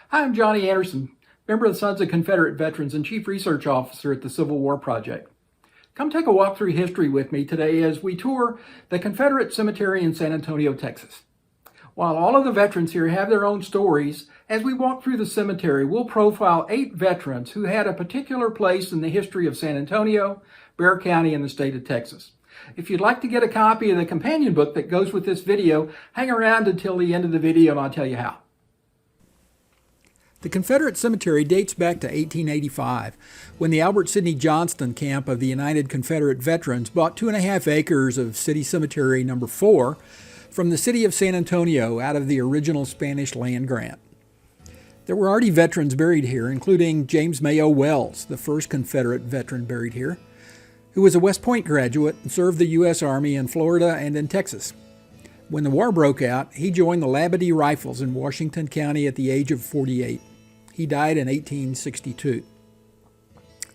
Hi, I'm Johnny Anderson, member of the Sons of Confederate Veterans and Chief Research Officer at the Civil War Project. Come take a walk through history with me today as we tour the Confederate Cemetery in San Antonio, Texas. While all of the veterans here have their own stories, as we walk through the cemetery, we'll profile 8 veterans who had a particular place in the history of San Antonio, Bexar County, and the state of Texas. If you'd like to get a copy of the companion book that goes with this video, hang around until the end of the video and I'll tell you how. The Confederate Cemetery dates back to 1885, when the Albert Sidney Johnston camp of the United Confederate Veterans bought 2.5 acres of City Cemetery No. 4 from the city of San Antonio out of the original Spanish land grant. There were already veterans buried here, including James Mayo Wells, the first Confederate veteran buried here, who was a West Point graduate and served the U.S. Army in Florida and in Texas. When the war broke out, he joined the Labadee Rifles in Washington County at the age of 48. He died in 1862.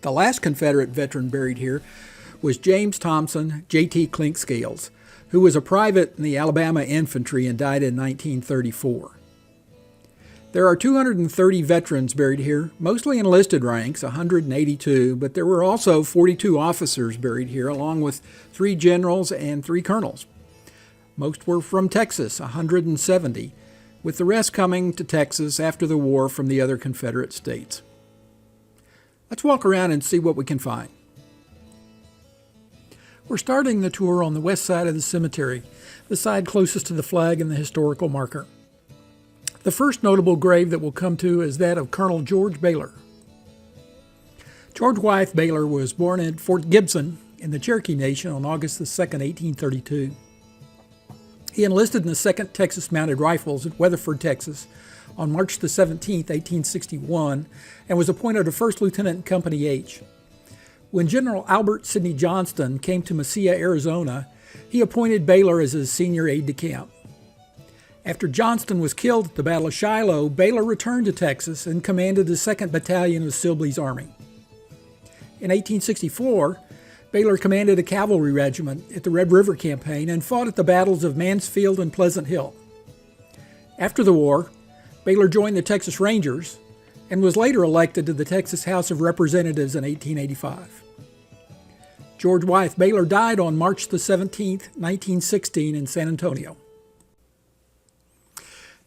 The last Confederate veteran buried here was James Thompson, J.T. Clinkscales, who was a private in the Alabama Infantry and died in 1934. There are 230 veterans buried here, mostly enlisted ranks, 182, but there were also 42 officers buried here, along with 3 generals and 3 colonels. Most were from Texas, 170, with the rest coming to Texas after the war from the other Confederate states. Let's walk around and see what we can find. We're starting the tour on the west side of the cemetery, the side closest to the flag and the historical marker. The first notable grave that we'll come to is that of Colonel George Baylor. George Wythe Baylor was born at Fort Gibson in the Cherokee Nation on August 2, 1832. He enlisted in the 2nd Texas Mounted Rifles at Weatherford, Texas on March 17, 1861, and was appointed a first lieutenant in Company H. When General Albert Sidney Johnston came to Mesilla, Arizona, he appointed Baylor as his senior aide-de-camp. After Johnston was killed at the Battle of Shiloh, Baylor returned to Texas and commanded the 2nd Battalion of Sibley's Army. In 1864, Baylor commanded a cavalry regiment at the Red River Campaign and fought at the battles of Mansfield and Pleasant Hill. After the war, Baylor joined the Texas Rangers and was later elected to the Texas House of Representatives in 1885. George Wythe Baylor died on March 17, 1916 in San Antonio.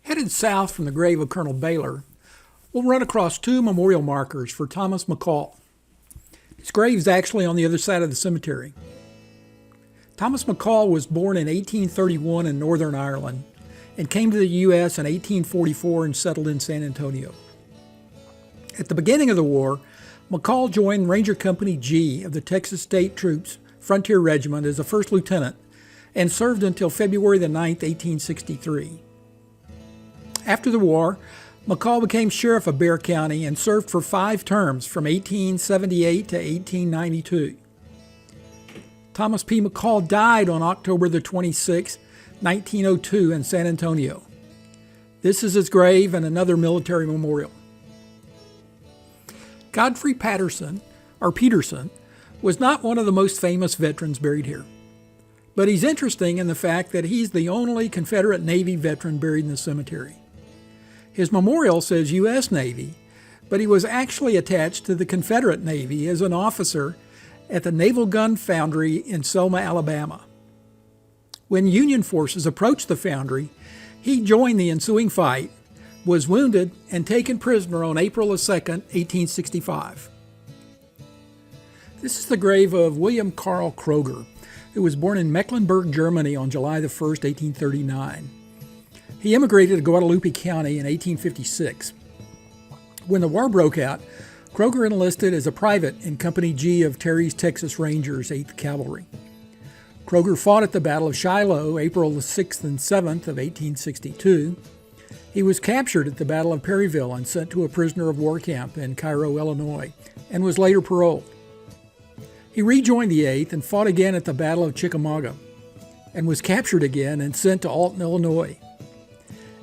Headed south from the grave of Colonel Baylor, we'll run across 2 memorial markers for Thomas Mccall. His grave is actually on the other side of the cemetery. Thomas Mccall was born in 1831 in Northern Ireland and came to the U.S. in 1844 and settled in San Antonio. At the beginning of the war, Mccall joined Ranger Company G of the Texas State Troops Frontier Regiment as a first lieutenant and served until February 9, 1863. After the war, Mccall became sheriff of Bexar County and served for 5 terms from 1878 to 1892. Thomas P. Mccall died on October 26, 1902 in San Antonio. This is his grave and another military memorial. Godfrey Patterson, or Peterson, was not one of the most famous veterans buried here. But he's interesting in the fact that he's the only Confederate Navy veteran buried in the cemetery. His memorial says U.S. Navy, but he was actually attached to the Confederate Navy as an officer at the Naval Gun Foundry in Selma, Alabama. When Union forces approached the foundry, he joined the ensuing fight, was wounded, and taken prisoner on April 2, 1865. This is the grave of William Carl Kroger, who was born in Mecklenburg, Germany on July 1, 1839. He immigrated to Guadalupe County in 1856. When the war broke out, Kroger enlisted as a private in Company G of Terry's Texas Rangers, 8th Cavalry. Kroger fought at the Battle of Shiloh, April 6th and 7th of 1862. He was captured at the Battle of Perryville and sent to a prisoner of war camp in Cairo, Illinois, and was later paroled. He rejoined the 8th and fought again at the Battle of Chickamauga, and was captured again and sent to Alton, Illinois.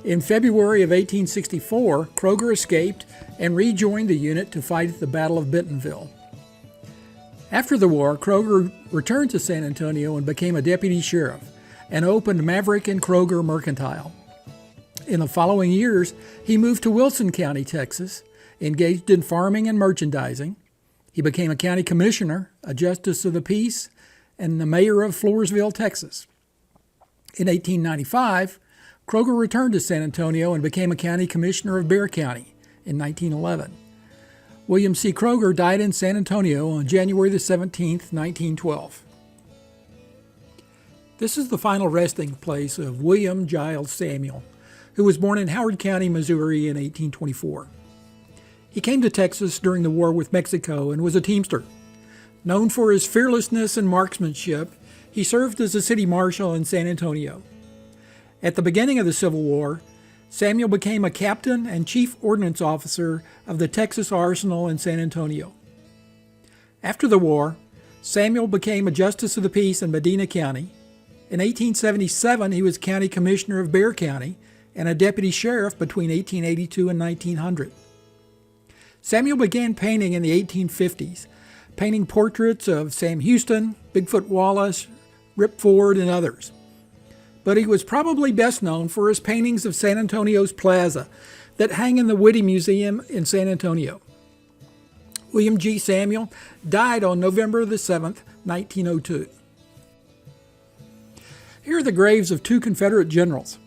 In February of 1864, Kroger escaped and rejoined the unit to fight at the Battle of Bentonville. After the war, Kroger returned to San Antonio and became a deputy sheriff and opened Maverick and Kroger Mercantile. In the following years, he moved to Wilson County, Texas, engaged in farming and merchandising. He became a county commissioner, a justice of the peace, and the mayor of Floresville, Texas. In 1895, Kroger returned to San Antonio and became a county commissioner of Bexar County in 1911. William C. Kroger died in San Antonio on January the 17th, 1912. This is the final resting place of William Giles Samuel, who was born in Howard County, Missouri in 1824. He came to Texas during the war with Mexico and was a teamster. Known for his fearlessness and marksmanship, he served as a city marshal in San Antonio. At the beginning of the Civil War, Samuel became a captain and chief ordnance officer of the Texas Arsenal in San Antonio. After the war, Samuel became a justice of the peace in Medina County. In 1877, he was county commissioner of Bexar County and a deputy sheriff between 1882 and 1900. Samuel began painting in the 1850s, painting portraits of Sam Houston, Bigfoot Wallace, Rip Ford, and others. But he was probably best known for his paintings of San Antonio's Plaza that hang in the Whitty Museum in San Antonio. William G. Samuel died on November the 7th, 1902. Here are the graves of two Confederate generals,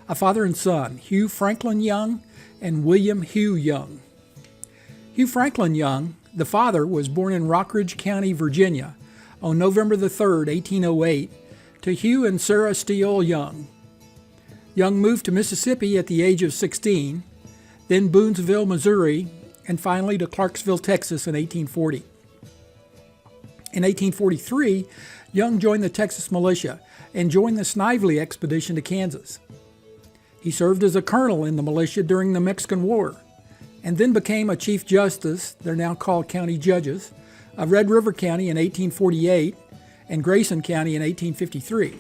a father and son, Hugh Franklin Young and William Hugh Young. Hugh Franklin Young, the father, was born in Rockridge County, Virginia, on November the 3rd, 1808, to Hugh and Sarah Steele Young. Young moved to Mississippi at the age of 16, then Boonesville, Missouri, and finally to Clarksville, Texas in 1840. In 1843, Young joined the Texas militia and joined the Snively expedition to Kansas. He served as a colonel in the militia during the Mexican War, and then became a chief justice, they're now called county judges, of Red River County in 1848 and Grayson County in 1853.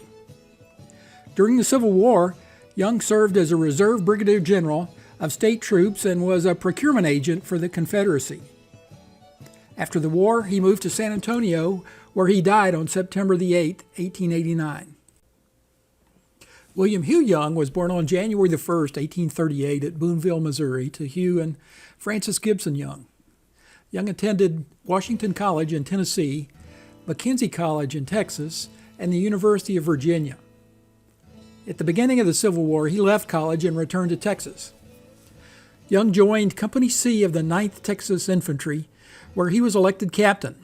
During the Civil War, Young served as a reserve brigadier general of state troops and was a procurement agent for the Confederacy. After the war, he moved to San Antonio, where he died on September the 8th, 1889. William Hugh Young was born on January the 1st, 1838 at Boonville, Missouri, to Hugh and Frances Gibson Young. Young attended Washington College in Tennessee, Mackenzie College in Texas, and the University of Virginia. At the beginning of the Civil War, he left college and returned to Texas. Young joined Company C of the 9th Texas Infantry, where he was elected captain.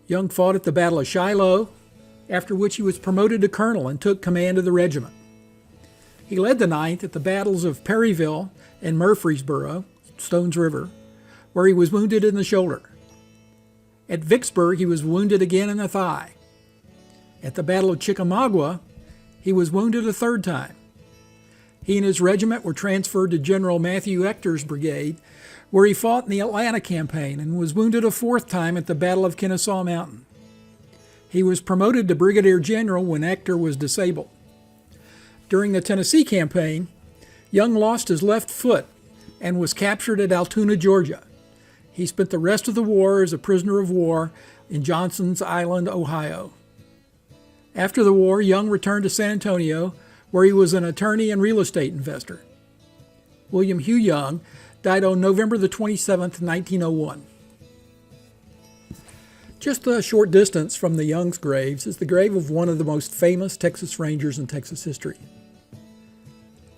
Young fought at the Battle of Shiloh, after which he was promoted to colonel and took command of the regiment. He led the 9th at the battles of Perryville and Murfreesboro, Stones River, where he was wounded in the shoulder. At Vicksburg, he was wounded again in the thigh. At the Battle of Chickamauga, he was wounded a third time. He and his regiment were transferred to General Matthew Ector's brigade, where he fought in the Atlanta campaign and was wounded a fourth time at the Battle of Kennesaw Mountain. He was promoted to brigadier general when Ector was disabled. During the Tennessee campaign, Young lost his left foot and was captured at Altoona, Georgia. He spent the rest of the war as a prisoner of war in Johnson's Island, Ohio. After the war, Young returned to San Antonio, where he was an attorney and real estate investor. William Hugh Young died on November the 27th, 1901. Just a short distance from the Young's graves is the grave of one of the most famous Texas Rangers in Texas history.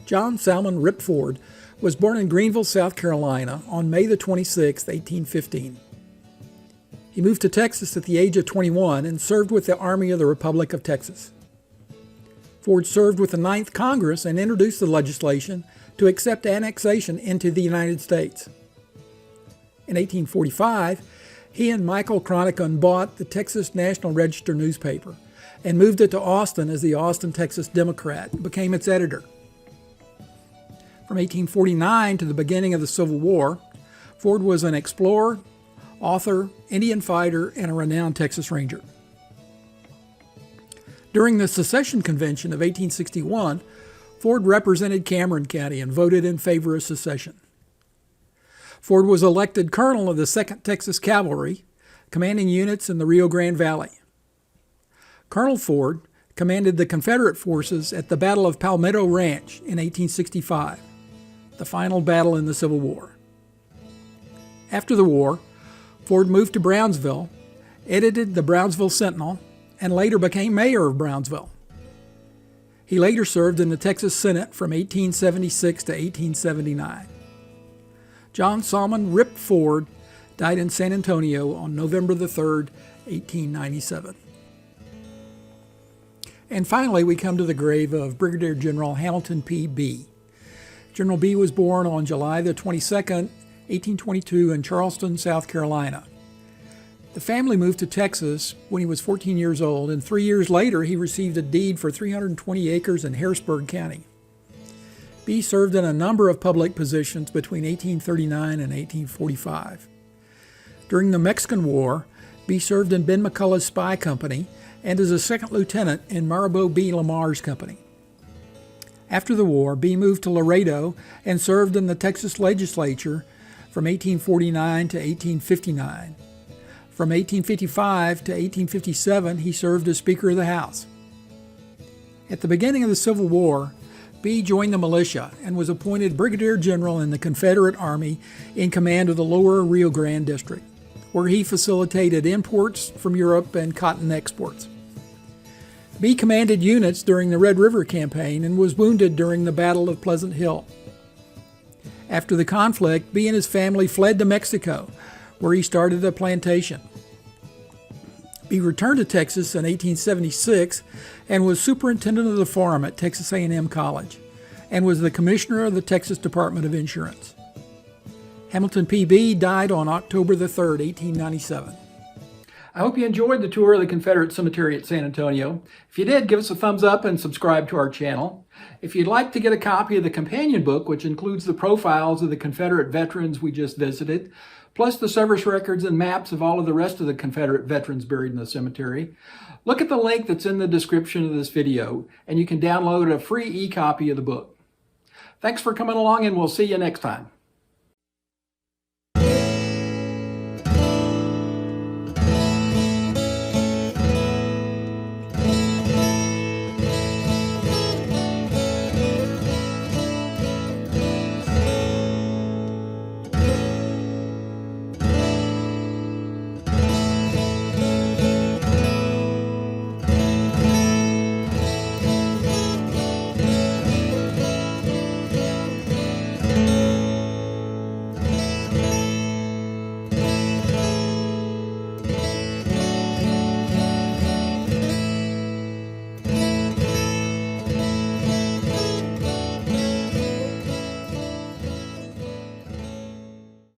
John Salmon Rip Ford was born in Greenville, South Carolina on May the 26th, 1815. He moved to Texas at the age of 21 and served with the Army of the Republic of Texas. Ford served with the 9th Congress and introduced the legislation to accept annexation into the United States. In 1845, he and Michael Cronicon bought the Texas National Register newspaper and moved it to Austin as the Austin, Texas Democrat and became its editor. From 1849 to the beginning of the Civil War, Ford was an explorer, author, Indian fighter, and a renowned Texas Ranger. During the Secession Convention of 1861, Ford represented Cameron County and voted in favor of secession. Ford was elected colonel of the 2nd Texas Cavalry, commanding units in the Rio Grande Valley. Colonel Ford commanded the Confederate forces at the Battle of Palmetto Ranch in 1865, the final battle in the Civil War. After the war, Ford moved to Brownsville, edited the Brownsville Sentinel, and later became mayor of Brownsville. He later served in the Texas Senate from 1876 to 1879. John Salmon Rip Ford died in San Antonio on November the 3rd, 1897. And finally, we come to the grave of Brigadier General Hamilton P. Bee. General Bee was born on July the 22nd, 1822 in Charleston, South Carolina. The family moved to Texas when he was 14 years old, and 3 years later he received a deed for 320 acres in Harrisburg County. Bee served in a number of public positions between 1839 and 1845. During the Mexican War, Bee served in Ben McCullough's spy company and as a second lieutenant in Marabou B. Lamar's company. After the war, Bee moved to Laredo and served in the Texas legislature from 1849 to 1859. From 1855 to 1857, he served as Speaker of the House. At the beginning of the Civil War, Bee joined the militia and was appointed Brigadier General in the Confederate Army in command of the Lower Rio Grande District, where he facilitated imports from Europe and cotton exports. Bee commanded units during the Red River Campaign and was wounded during the Battle of Pleasant Hill. After the conflict, Bee and his family fled to Mexico, where he started a plantation. Bee returned to Texas in 1876 and was superintendent of the farm at Texas A&M College and was the commissioner of the Texas Department of Insurance. Hamilton P. Bee died on October the 3rd, 1897. I hope you enjoyed the tour of the Confederate Cemetery at San Antonio. If you did, give us a thumbs up and subscribe to our channel. If you'd like to get a copy of the companion book, which includes the profiles of the Confederate veterans we just visited, plus the service records and maps of all of the rest of the Confederate veterans buried in the cemetery, look at the link that's in the description of this video, and you can download a free e-copy of the book. Thanks for coming along, and we'll see you next time.